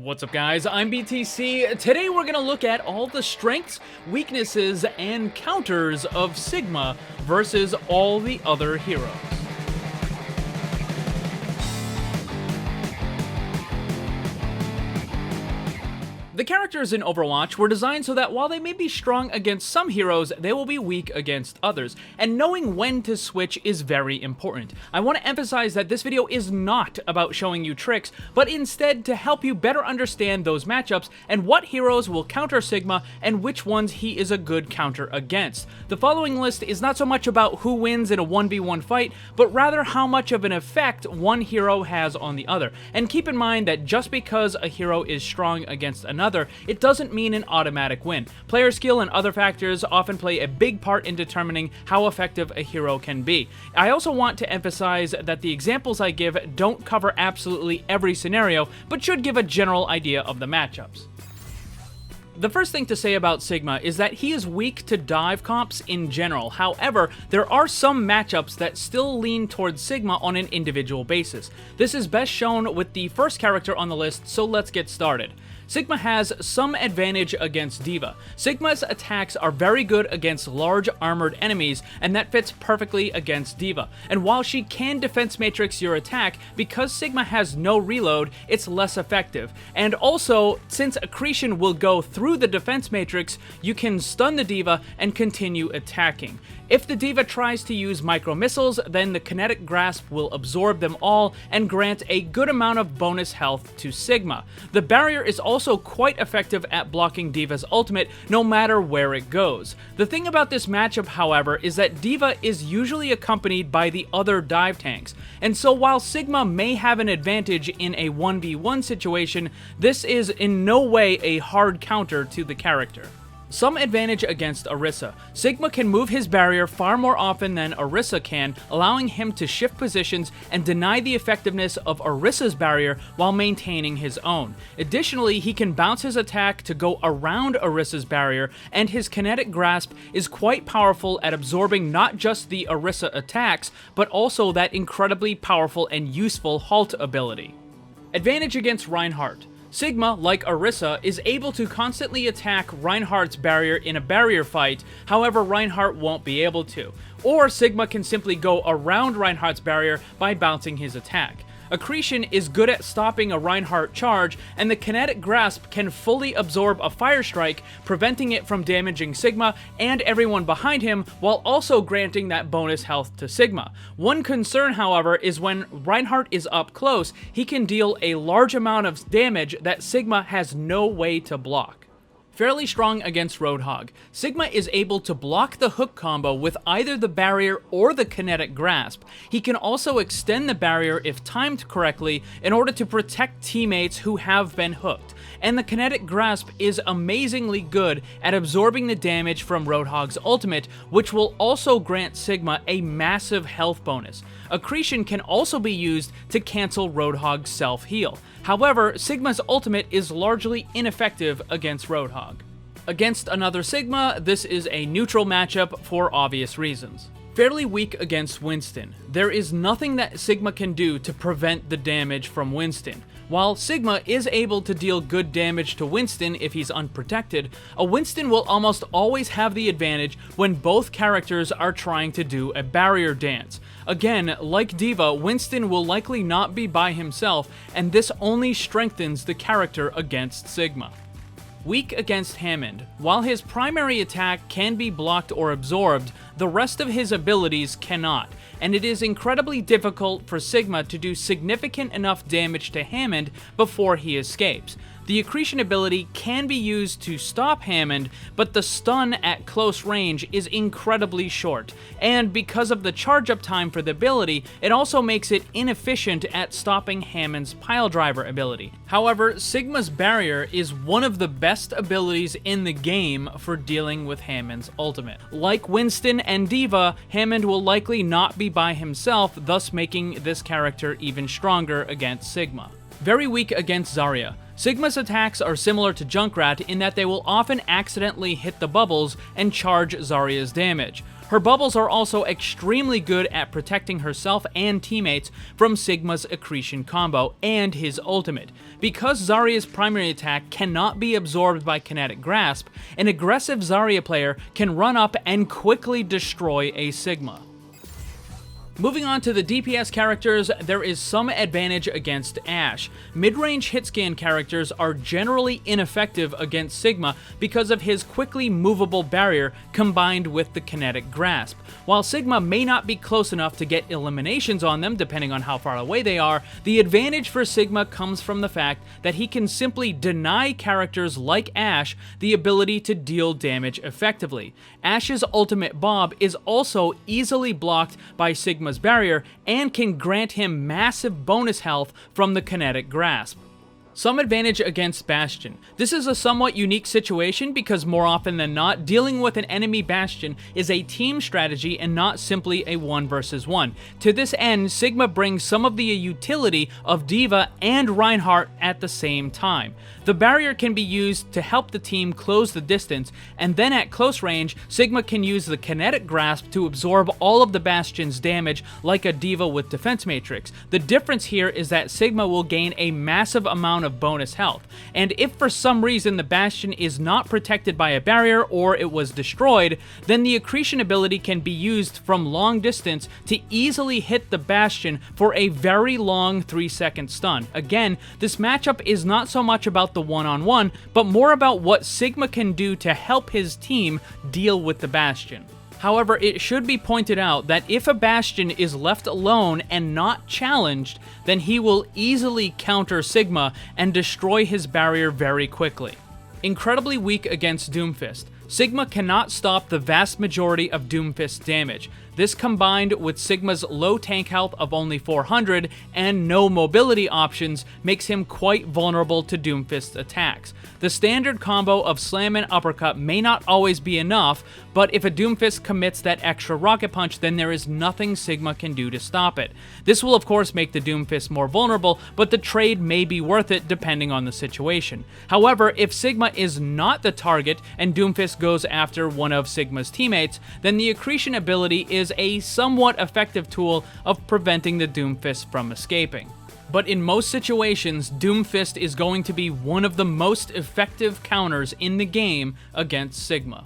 What's up guys, I'm BTC. Today we're going to look at all the strengths, weaknesses, and counters of Sigma versus all the other heroes. The characters in Overwatch were designed so that while they may be strong against some heroes, they will be weak against others, and knowing when to switch is very important. I want to emphasize that this video is not about showing you tricks, but instead to help you better understand those matchups and what heroes will counter Sigma and which ones he is a good counter against. The following list is not so much about who wins in a 1v1 fight, but rather how much of an effect one hero has on the other. And keep in mind that just because a hero is strong against another, it doesn't mean an automatic win. Player skill and other factors often play a big part in determining how effective a hero can be. I also want to emphasize that the examples I give don't cover absolutely every scenario, but should give a general idea of the matchups. The first thing to say about Sigma is that he is weak to dive comps in general. However, there are some matchups that still lean towards Sigma on an individual basis. This is best shown with the first character on the list, so let's get started. Sigma has some advantage against D.Va. Sigma's attacks are very good against large armored enemies, and that fits perfectly against D.Va. And while she can defense matrix your attack, because Sigma has no reload, it's less effective. And also, since accretion will go through the defense matrix, you can stun the D.Va and continue attacking. If the D.Va tries to use micro missiles, then the kinetic grasp will absorb them all and grant a good amount of bonus health to Sigma. The barrier is also quite effective at blocking D.Va's ultimate no matter where it goes. The thing about this matchup, however, is that D.Va is usually accompanied by the other dive tanks, and so while Sigma may have an advantage in a 1v1 situation, this is in no way a hard counter to the character. Some advantage against Orisa. Sigma can move his barrier far more often than Orisa can, allowing him to shift positions and deny the effectiveness of Orisa's barrier while maintaining his own. Additionally, he can bounce his attack to go around Orisa's barrier, and his kinetic grasp is quite powerful at absorbing not just the Orisa attacks, but also that incredibly powerful and useful halt ability. Advantage against Reinhardt. Sigma, like Orisa, is able to constantly attack Reinhardt's barrier in a barrier fight, however Reinhardt won't be able to. Or Sigma can simply go around Reinhardt's barrier by bouncing his attack. Accretion is good at stopping a Reinhardt charge, and the kinetic grasp can fully absorb a fire strike, preventing it from damaging Sigma and everyone behind him, while also granting that bonus health to Sigma. One concern, however, is when Reinhardt is up close, he can deal a large amount of damage that Sigma has no way to block. Fairly strong against Roadhog. Sigma is able to block the hook combo with either the barrier or the kinetic grasp. He can also extend the barrier if timed correctly in order to protect teammates who have been hooked. And the kinetic grasp is amazingly good at absorbing the damage from Roadhog's ultimate, which will also grant Sigma a massive health bonus. Accretion can also be used to cancel Roadhog's self-heal. However, Sigma's ultimate is largely ineffective against Roadhog. Against another Sigma, this is a neutral matchup for obvious reasons. Fairly weak against Winston. There is nothing that Sigma can do to prevent the damage from Winston. While Sigma is able to deal good damage to Winston if he's unprotected, a Winston will almost always have the advantage when both characters are trying to do a barrier dance. Again, like D.Va, Winston will likely not be by himself, and this only strengthens the character against Sigma. Weak against Hammond. While his primary attack can be blocked or absorbed, the rest of his abilities cannot, and it is incredibly difficult for Sigma to do significant enough damage to Hammond before he escapes. The accretion ability can be used to stop Hammond, but the stun at close range is incredibly short, and because of the charge-up time for the ability, it also makes it inefficient at stopping Hammond's piledriver ability. However, Sigma's barrier is one of the best abilities in the game for dealing with Hammond's ultimate. Like Winston and D.Va, Hammond will likely not be by himself, thus making this character even stronger against Sigma. Very weak against Zarya. Sigma's attacks are similar to Junkrat in that they will often accidentally hit the bubbles and charge Zarya's damage. Her Her bubbles are also extremely good at protecting herself and teammates from Sigma's accretion combo and his ultimate. Because Zarya's primary attack cannot be absorbed by kinetic grasp, an aggressive Zarya player can run up and quickly destroy a Sigma. Moving on to the DPS characters, there is some advantage against Ashe. Mid-range hitscan characters are generally ineffective against Sigma because of his quickly movable barrier combined with the kinetic grasp. While Sigma may not be close enough to get eliminations on them depending on how far away they are, the advantage for Sigma comes from the fact that he can simply deny characters like Ashe the ability to deal damage effectively. Ashe's ultimate Bob is also easily blocked by Sigma's barrier and can grant him massive bonus health from the kinetic grasp. Some advantage against Bastion. This is a somewhat unique situation because more often than not, dealing with an enemy Bastion is a team strategy and not simply a 1 versus 1. To this end, Sigma brings some of the utility of D.Va and Reinhardt at the same time. The barrier can be used to help the team close the distance, and then at close range, Sigma can use the kinetic grasp to absorb all of the Bastion's damage like a D.Va with Defense Matrix. The difference here is that Sigma will gain a massive amount of bonus health, and if for some reason the Bastion is not protected by a barrier or it was destroyed, then the accretion ability can be used from long distance to easily hit the Bastion for a very long 3-second stun. Again, this matchup is not so much about the one-on-one, but more about what Sigma can do to help his team deal with the Bastion. However, it should be pointed out that if a Bastion is left alone and not challenged, then he will easily counter Sigma and destroy his barrier very quickly. Incredibly weak against Doomfist. Sigma cannot stop the vast majority of Doomfist's damage. This combined with Sigma's low tank health of only 400 and no mobility options makes him quite vulnerable to Doomfist's attacks. The standard combo of slam and uppercut may not always be enough, but if a Doomfist commits that extra rocket punch, then there is nothing Sigma can do to stop it. This will of course make the Doomfist more vulnerable, but the trade may be worth it depending on the situation. However, if Sigma is not the target and Doomfist goes after one of Sigma's teammates, then the accretion ability is a somewhat effective tool of preventing the Doomfist from escaping. But in most situations, Doomfist is going to be one of the most effective counters in the game against Sigma.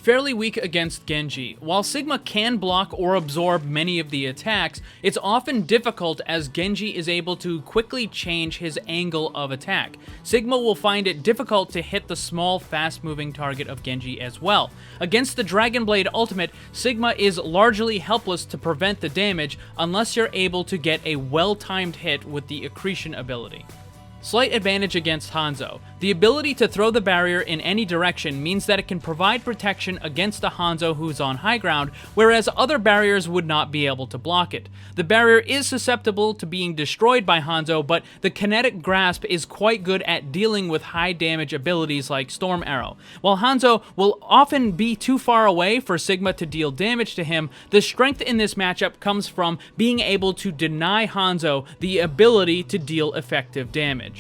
Fairly weak against Genji. While Sigma can block or absorb many of the attacks, it's often difficult as Genji is able to quickly change his angle of attack. Sigma will find it difficult to hit the small, fast-moving target of Genji as well. Against the Dragon Blade ultimate, Sigma is largely helpless to prevent the damage unless you're able to get a well-timed hit with the accretion ability. Slight advantage against Hanzo. The ability to throw the barrier in any direction means that it can provide protection against a Hanzo who's on high ground, whereas other barriers would not be able to block it. The barrier is susceptible to being destroyed by Hanzo, but the kinetic grasp is quite good at dealing with high damage abilities like Storm Arrow. While Hanzo will often be too far away for Sigma to deal damage to him, the strength in this matchup comes from being able to deny Hanzo the ability to deal effective damage.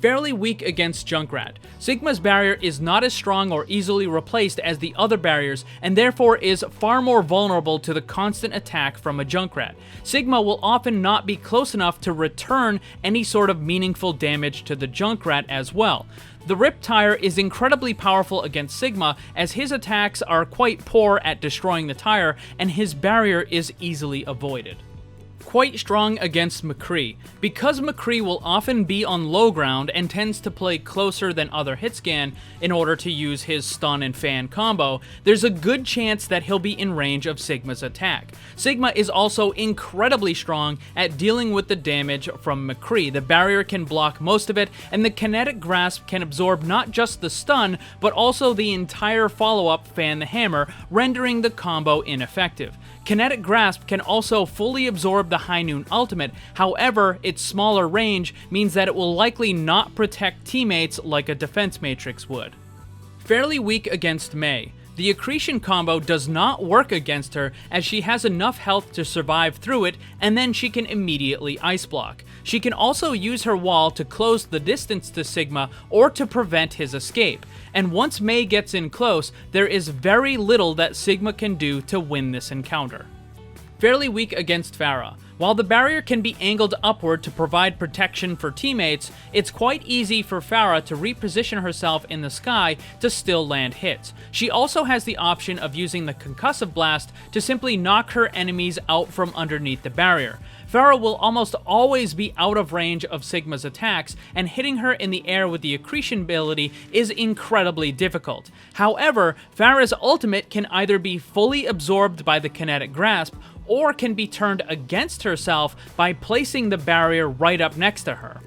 Fairly weak against Junkrat. Sigma's barrier is not as strong or easily replaced as the other barriers, and therefore is far more vulnerable to the constant attack from a Junkrat. Sigma will often not be close enough to return any sort of meaningful damage to the Junkrat as well. The Rip Tire is incredibly powerful against Sigma, as his attacks are quite poor at destroying the tire, and his barrier is easily avoided. Quite strong against McCree. Because McCree will often be on low ground and tends to play closer than other hitscan in order to use his stun and fan combo, there's a good chance that he'll be in range of Sigma's attack. Sigma is also incredibly strong at dealing with the damage from McCree. The barrier can block most of it, and the kinetic grasp can absorb not just the stun, but also the entire follow-up Fan the Hammer, rendering the combo ineffective. Kinetic Grasp can also fully absorb the High Noon ultimate, however, its smaller range means that it will likely not protect teammates like a Defense Matrix would. Fairly weak against Mei. The accretion combo does not work against her as she has enough health to survive through it, and then she can immediately ice block. She can also use her wall to close the distance to Sigma or to prevent his escape, and once Mei gets in close, there is very little that Sigma can do to win this encounter. Fairly weak against Pharah. While the barrier can be angled upward to provide protection for teammates, it's quite easy for Pharah to reposition herself in the sky to still land hits. She also has the option of using the concussive blast to simply knock her enemies out from underneath the barrier. Pharah will almost always be out of range of Sigma's attacks, and hitting her in the air with the accretion ability is incredibly difficult. However, Pharah's ultimate can either be fully absorbed by the kinetic grasp, or can be turned against herself by placing the barrier right up next to her.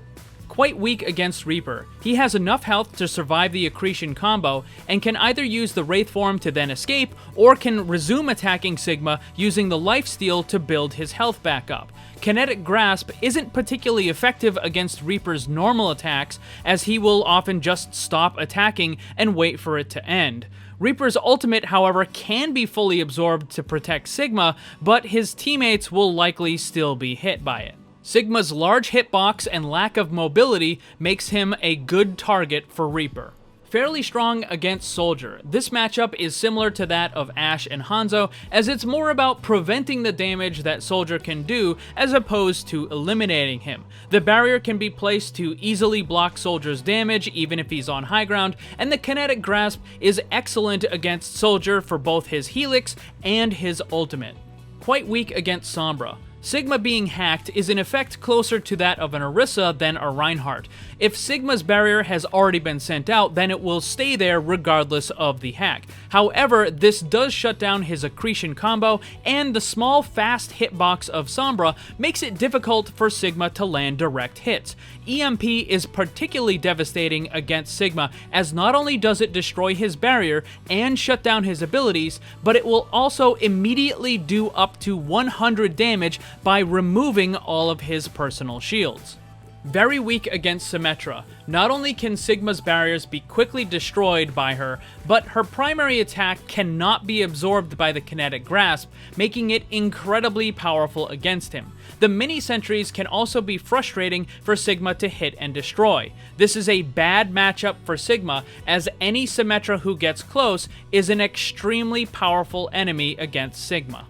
Quite weak against Reaper. He has enough health to survive the accretion combo, and can either use the Wraith form to then escape, or can resume attacking Sigma using the lifesteal to build his health back up. Kinetic Grasp isn't particularly effective against Reaper's normal attacks, as he will often just stop attacking and wait for it to end. Reaper's ultimate, however, can be fully absorbed to protect Sigma, but his teammates will likely still be hit by it. Sigma's large hitbox and lack of mobility makes him a good target for Reaper. Fairly strong against Soldier. This matchup is similar to that of Ashe and Hanzo, as it's more about preventing the damage that Soldier can do as opposed to eliminating him. The barrier can be placed to easily block Soldier's damage even if he's on high ground, and the kinetic grasp is excellent against Soldier for both his helix and his ultimate. Quite weak against Sombra. Sigma being hacked is in effect closer to that of an Orisa than a Reinhardt. If Sigma's barrier has already been sent out, then it will stay there regardless of the hack. However, this does shut down his accretion combo, and the small fast hitbox of Sombra makes it difficult for Sigma to land direct hits. EMP is particularly devastating against Sigma, as not only does it destroy his barrier and shut down his abilities, but it will also immediately do up to 100 damage by removing all of his personal shields. Very weak against Symmetra. Not only can Sigma's barriers be quickly destroyed by her, but her primary attack cannot be absorbed by the kinetic grasp, making it incredibly powerful against him. The mini sentries can also be frustrating for Sigma to hit and destroy. This is a bad matchup for Sigma, as any Symmetra who gets close is an extremely powerful enemy against Sigma.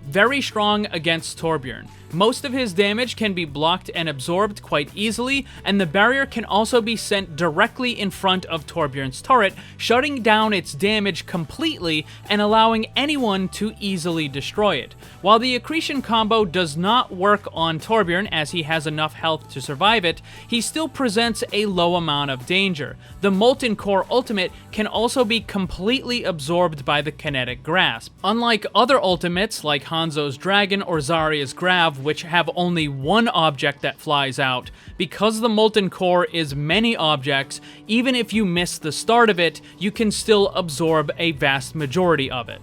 Very strong against Torbjorn. Most of his damage can be blocked and absorbed quite easily, and the barrier can also be sent directly in front of Torbjorn's turret, shutting down its damage completely and allowing anyone to easily destroy it. While the accretion combo does not work on Torbjorn as he has enough health to survive it, he still presents a low amount of danger. The Molten Core ultimate can also be completely absorbed by the kinetic grasp. Unlike other ultimates like Hanzo's Dragon or Zarya's Grav, which have only one object that flies out, because the Molten Core is many objects, even if you miss the start of it, you can still absorb a vast majority of it.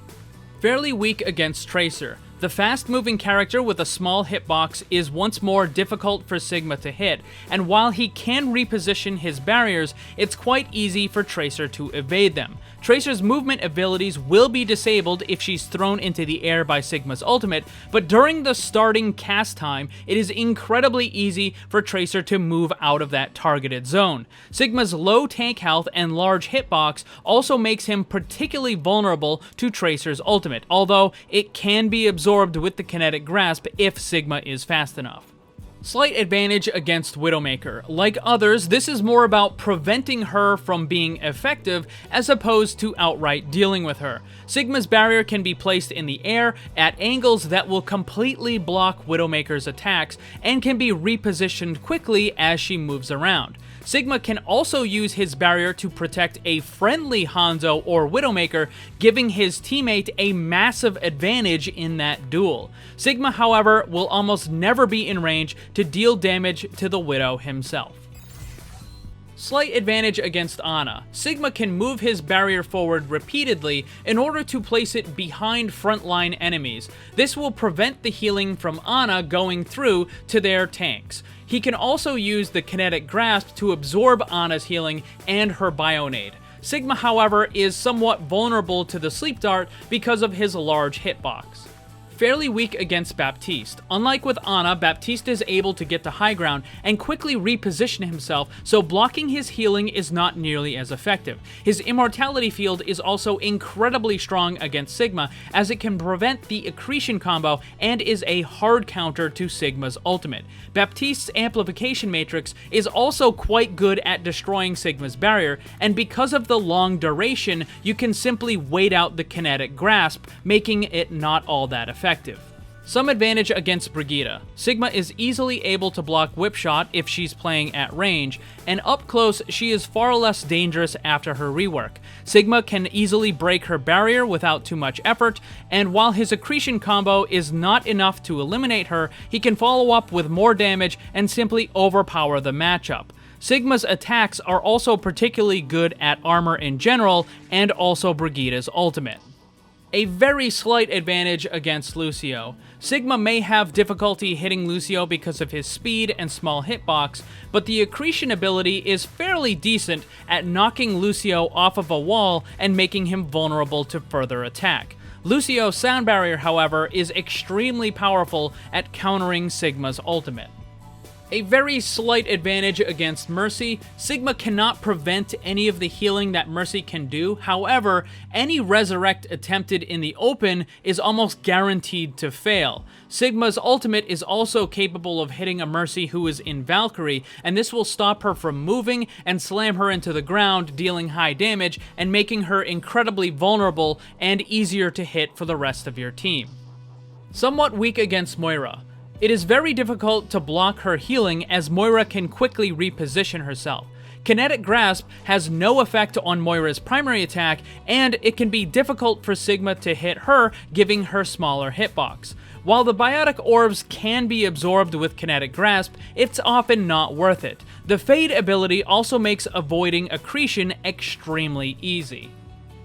Fairly weak against Tracer. The fast-moving character with a small hitbox is once more difficult for Sigma to hit, and while he can reposition his barriers, it's quite easy for Tracer to evade them. Tracer's movement abilities will be disabled if she's thrown into the air by Sigma's ultimate, but during the starting cast time, it is incredibly easy for Tracer to move out of that targeted zone. Sigma's low tank health and large hitbox also makes him particularly vulnerable to Tracer's ultimate, although it can be absorbed with the kinetic grasp if Sigma is fast enough. Slight advantage against Widowmaker. Like others, this is more about preventing her from being effective as opposed to outright dealing with her. Sigma's barrier can be placed in the air at angles that will completely block Widowmaker's attacks and can be repositioned quickly as she moves around. Sigma can also use his barrier to protect a friendly Hanzo or Widowmaker, giving his teammate a massive advantage in that duel. Sigma, however, will almost never be in range to deal damage to the Widow himself. Slight advantage against Ana. Sigma can move his barrier forward repeatedly in order to place it behind frontline enemies. This will prevent the healing from Ana going through to their tanks. He can also use the kinetic grasp to absorb Ana's healing and her Bionade. Sigma, however, is somewhat vulnerable to the sleep dart because of his large hitbox. Fairly weak against Baptiste. Unlike with Ana, Baptiste is able to get to high ground and quickly reposition himself, so blocking his healing is not nearly as effective. His immortality field is also incredibly strong against Sigma, as it can prevent the accretion combo and is a hard counter to Sigma's ultimate. Baptiste's amplification matrix is also quite good at destroying Sigma's barrier, and because of the long duration, you can simply wait out the kinetic grasp, making it not all that effective. Some advantage against Brigitte. Sigma is easily able to block whip shot if she's playing at range, and up close she is far less dangerous after her rework. Sigma can easily break her barrier without too much effort, and while his accretion combo is not enough to eliminate her, he can follow up with more damage and simply overpower the matchup. Sigma's attacks are also particularly good at armor in general, and also Brigitte's ultimate. A very slight advantage against Lucio. Sigma may have difficulty hitting Lucio because of his speed and small hitbox, but the accretion ability is fairly decent at knocking Lucio off of a wall and making him vulnerable to further attack. Lucio's sound barrier, however, is extremely powerful at countering Sigma's ultimate. A very slight advantage against Mercy. Sigma cannot prevent any of the healing that Mercy can do. However, any resurrect attempted in the open is almost guaranteed to fail. Sigma's ultimate is also capable of hitting a Mercy who is in Valkyrie, and this will stop her from moving and slam her into the ground, dealing high damage and making her incredibly vulnerable and easier to hit for the rest of your team. Somewhat weak against Moira. It is very difficult to block her healing as Moira can quickly reposition herself. Kinetic Grasp has no effect on Moira's primary attack, and it can be difficult for Sigma to hit her, giving her smaller hitbox. While the Biotic Orbs can be absorbed with Kinetic Grasp, it's often not worth it. The Fade ability also makes avoiding accretion extremely easy.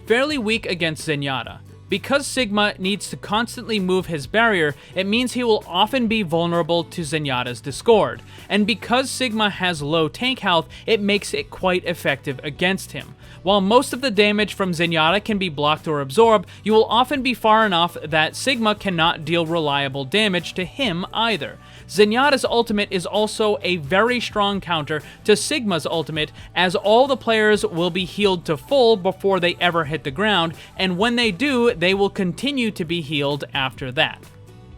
Fairly weak against Zenyatta. Because Sigma needs to constantly move his barrier, it means he will often be vulnerable to Zenyatta's Discord, and because Sigma has low tank health, it makes it quite effective against him. While most of the damage from Zenyatta can be blocked or absorbed, you will often be far enough that Sigma cannot deal reliable damage to him either. Zenyatta's ultimate is also a very strong counter to Sigma's ultimate, as all the players will be healed to full before they ever hit the ground, and when they do, they will continue to be healed after that.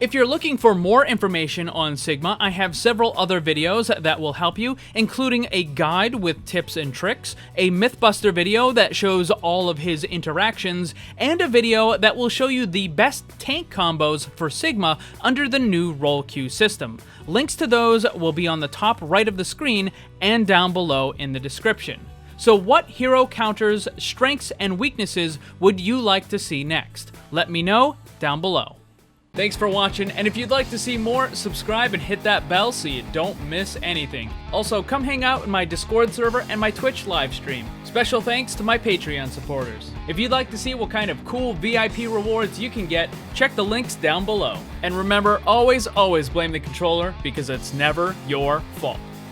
If you're looking for more information on Sigma, I have several other videos that will help you, including a guide with tips and tricks, a Mythbuster video that shows all of his interactions, and a video that will show you the best tank combos for Sigma under the new roll queue system. Links to those will be on the top right of the screen and down below in the description. So what hero counters, strengths, and weaknesses would you like to see next? Let me know down below. Thanks for watching, and if you'd like to see more, subscribe and hit that bell so you don't miss anything. Also, come hang out in my Discord server and my Twitch live stream. Special thanks to my Patreon supporters. If you'd like to see what kind of cool VIP rewards you can get, check the links down below. And remember, always blame the controller, because it's never your fault.